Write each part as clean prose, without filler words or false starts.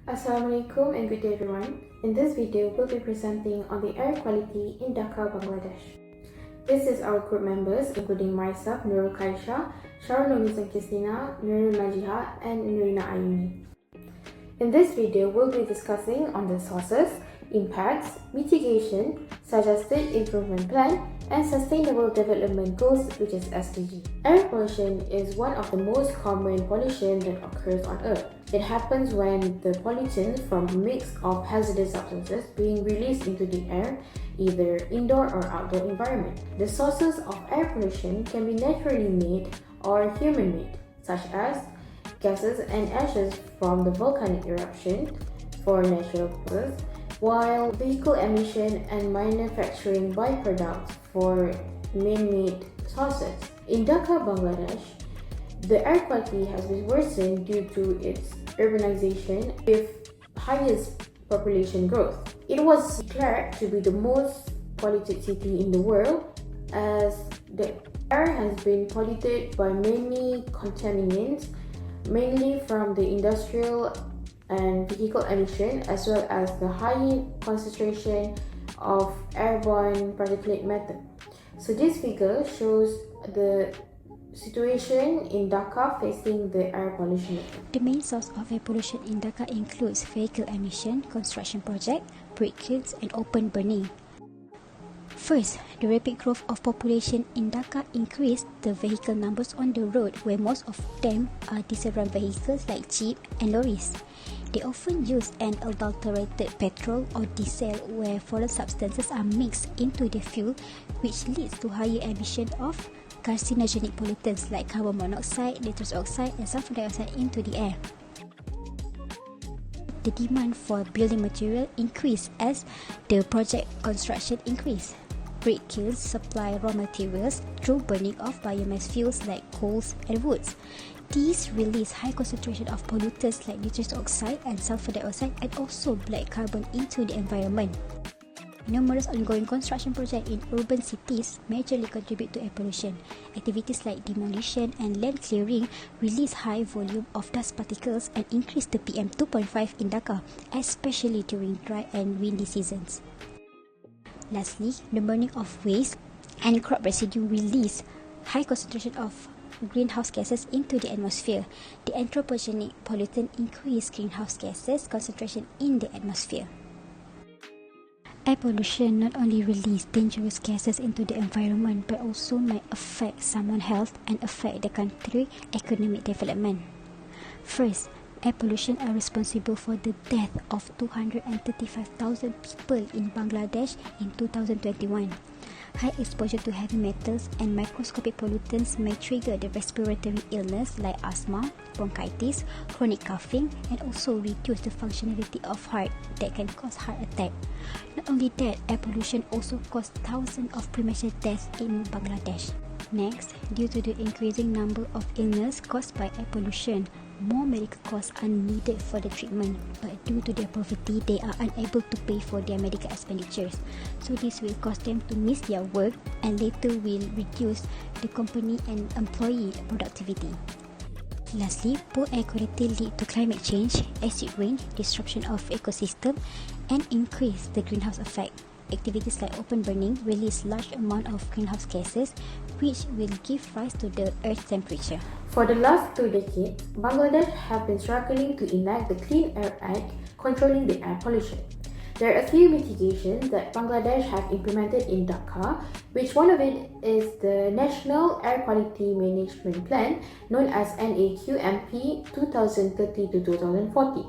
Assalamualaikum and good day everyone. In this video, we'll be presenting on the air quality in Dhaka, Bangladesh. This is our group members including myself, Nurul Kaisha, Sharon Nurul Christina, Nurul Majiha and Nurina Ayuni. In this video, we'll be discussing on the sources, impacts, mitigation, suggested improvement plan, and sustainable development goals, which is SDG. Air pollution is one of the most common pollution that occurs on Earth. It happens when the pollutants from a mix of hazardous substances being released into the air, either indoor or outdoor environment. The sources of air pollution can be naturally made or human-made, such as gases and ashes from the volcanic eruption for natural causes, while vehicle emission and manufacturing byproducts for man-made sources. In Dhaka, Bangladesh, the air quality has been worsened due to its urbanization with highest population growth. It was declared to be the most polluted city in the world as the air has been polluted by many contaminants, mainly from the industrial and vehicle emission, as well as the high concentration of airborne particulate matter. So this figure shows the situation in Dhaka facing the air pollution. The main source of air pollution in Dhaka includes vehicle emission, construction project, brick kilns and open burning. First, the rapid growth of population in Dhaka increased the vehicle numbers on the road, where most of them are diesel-run vehicles like jeep and lorries. They often use an adulterated petrol or diesel where foreign substances are mixed into the fuel, which leads to higher emission of carcinogenic pollutants like carbon monoxide, nitrous oxide and sulfur dioxide into the air. The demand for building material increased as the project construction increased. Brick kilns supply raw materials through burning of biomass fuels like coals and woods. These release high concentration of pollutants like nitrous oxide and sulfur dioxide and also black carbon into the environment. Numerous ongoing construction projects in urban cities majorly contribute to air pollution. Activities like demolition and land clearing release high volume of dust particles and increase the PM 2.5 in Dhaka, especially during dry and windy seasons. Lastly, the burning of waste and crop residue release high concentration of greenhouse gases into the atmosphere. The anthropogenic pollutant increase greenhouse gases concentration in the atmosphere. Air pollution not only releases dangerous gases into the environment but also might affect someone's health and affect the country's economic development. First, air pollution are responsible for the death of 235,000 people in Bangladesh in 2021. High exposure to heavy metals and microscopic pollutants may trigger the respiratory illness like asthma, bronchitis, chronic coughing, and also reduce the functionality of heart that can cause heart attack. Not only that, air pollution also caused thousands of premature deaths in Bangladesh. Next, due to the increasing number of illnesses caused by air pollution, more medical costs are needed for the treatment, but due to their poverty, they are unable to pay for their medical expenditures. So this will cause them to miss their work and later will reduce the company and employee productivity. Lastly, poor air quality lead to climate change, acid rain, disruption of ecosystem, and increase the greenhouse effect. Activities like open burning release large amount of greenhouse gases, which will give rise to the Earth's temperature. For the last 2 decades, Bangladesh have been struggling to enact the Clean Air Act controlling the air pollution. There are a few mitigations that Bangladesh have implemented in Dhaka, which one of it is the National Air Quality Management Plan known as NAQMP 2030 to 2040.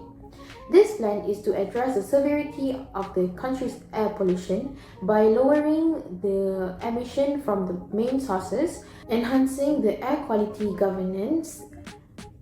This plan is to address the severity of the country's air pollution by lowering the emission from the main sources, enhancing the air quality governance,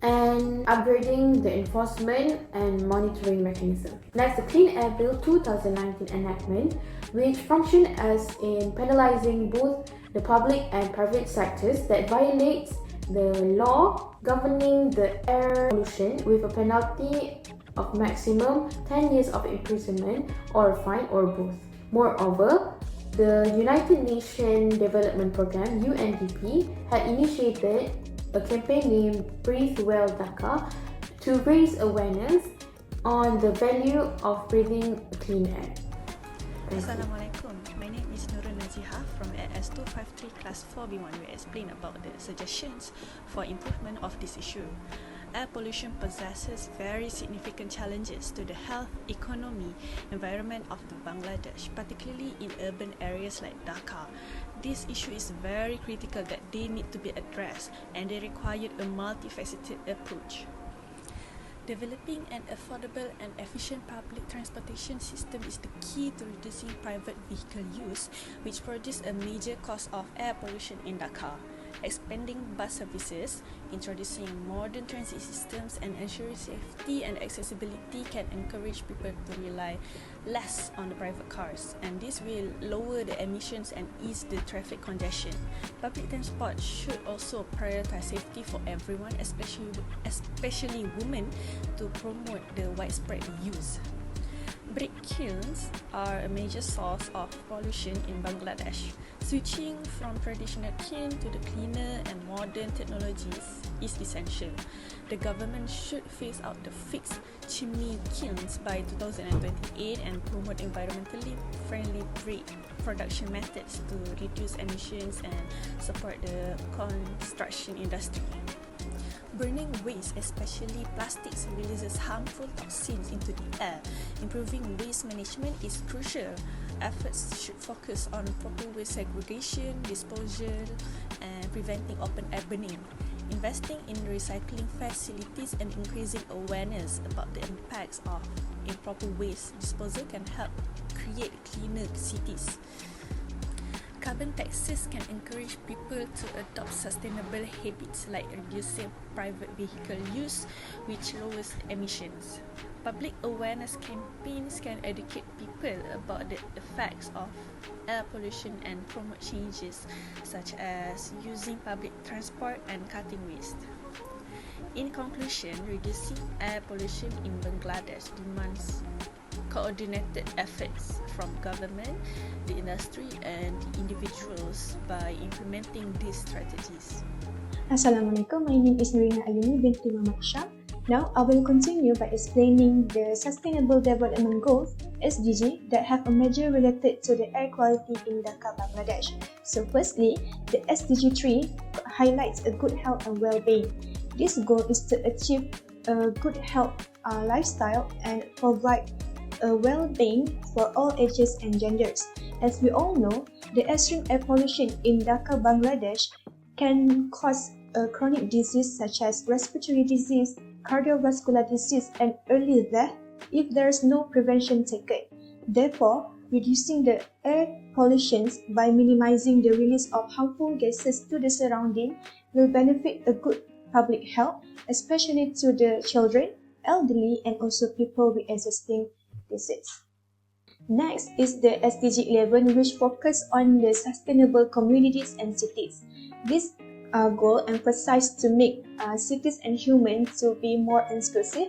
and upgrading the enforcement and monitoring mechanism. Next, the Clean Air Bill 2019 enactment, which function as in penalizing both the public and private sectors that violates the law governing the air pollution with a penalty of maximum 10 years of imprisonment or fine or both. Moreover, the United Nations Development Programme UNDP had initiated a campaign named Breathe Well Dhaka to raise awareness on the value of breathing clean air. Assalamualaikum. My name is Nurul Naziha from EVT520B1, where I explain about the suggestions for improvement of this issue. Air pollution possesses very significant challenges to the health, economy, environment of the Bangladesh, particularly in urban areas like Dhaka. This issue is very critical that they need to be addressed, and they require a multifaceted approach. Developing an affordable and efficient public transportation system is the key to reducing private vehicle use, which produces a major cause of air pollution in Dhaka. Expanding bus services, introducing modern transit systems, and ensuring safety and accessibility can encourage people to rely less on the private cars, and this will lower the emissions and ease the traffic congestion. Public transport should also prioritize safety for everyone, especially women, to promote the widespread use. Brick kilns are a major source of pollution in Bangladesh. Switching from traditional kiln to the cleaner and modern technologies is essential. The government should phase out the fixed chimney kilns by 2028 and promote environmentally friendly brick production methods to reduce emissions and support the construction industry. Burning waste, especially plastics, releases harmful toxins into the air. Improving waste management is crucial. Efforts should focus on proper waste segregation, disposal, and preventing open air burning. Investing in recycling facilities and increasing awareness about the impacts of improper waste disposal can help create cleaner cities. Carbon taxes can encourage people to adopt sustainable habits like reducing private vehicle use, which lowers emissions. Public awareness campaigns can educate people about the effects of air pollution and promote changes such as using public transport and cutting waste. In conclusion, reducing air pollution in Bangladesh demands coordinated efforts from government, the industry, and individuals by implementing these strategies. Assalamualaikum, my name is Nurina Ayuni binti Muhammad Shah. Now, I will continue by explaining the Sustainable Development Goals (SDG) that have a measure related to the air quality in Dhaka, Bangladesh. So, firstly, the SDG 3 highlights a good health and well-being. This goal is to achieve a good health lifestyle and provide a well-being for all ages and genders. As we all know, the extreme air pollution in Dhaka, Bangladesh can cause a chronic disease such as respiratory disease, cardiovascular disease, and early death if there is no prevention taken. Therefore, reducing the air pollution by minimizing the release of harmful gases to the surrounding will benefit a good public health, especially to the children, elderly, and also people with existing disease. Next is the SDG 11, which focuses on the sustainable communities and cities. This goal emphasizes to make cities and humans to be more inclusive,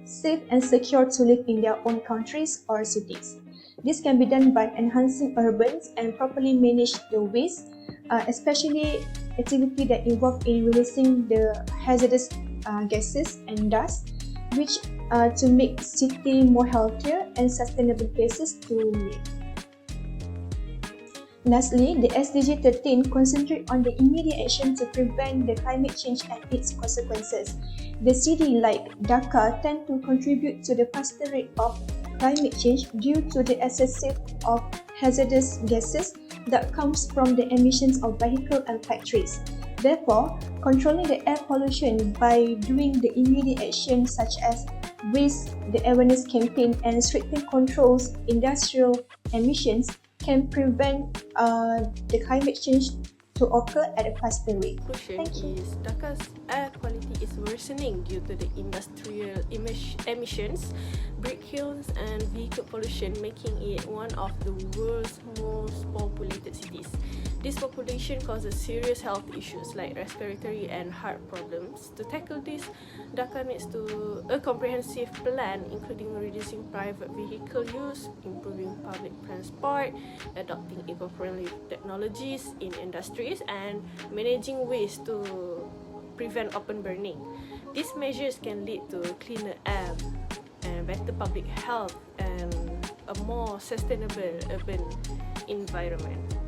safe, and secure to live in their own countries or cities. This can be done by enhancing urbans and properly manage the waste, especially activity that involve in releasing the hazardous gases and dust, which to make city more healthier and sustainable places to live. Lastly, the SDG 13 concentrates on the immediate action to prevent the climate change and its consequences. The city like Dhaka tend to contribute to the faster rate of climate change due to the excessive of hazardous gases that comes from the emissions of vehicles and factories. Therefore, controlling the air pollution by doing the immediate action such as raise the awareness campaign and stricter controls industrial emissions can prevent the climate change to occur at a faster rate. Conclusion is Dhaka's air quality is worsening due to the industrial emissions, brick kilns, and vehicle pollution, making it one of the world's most populated cities. This population causes serious health issues like respiratory and heart problems. To tackle this, Dhaka needs a comprehensive plan including reducing private vehicle use, improving public transport, adopting eco-friendly technologies in industries, and managing waste to prevent open burning. These measures can lead to cleaner air and better public health and a more sustainable urban environment.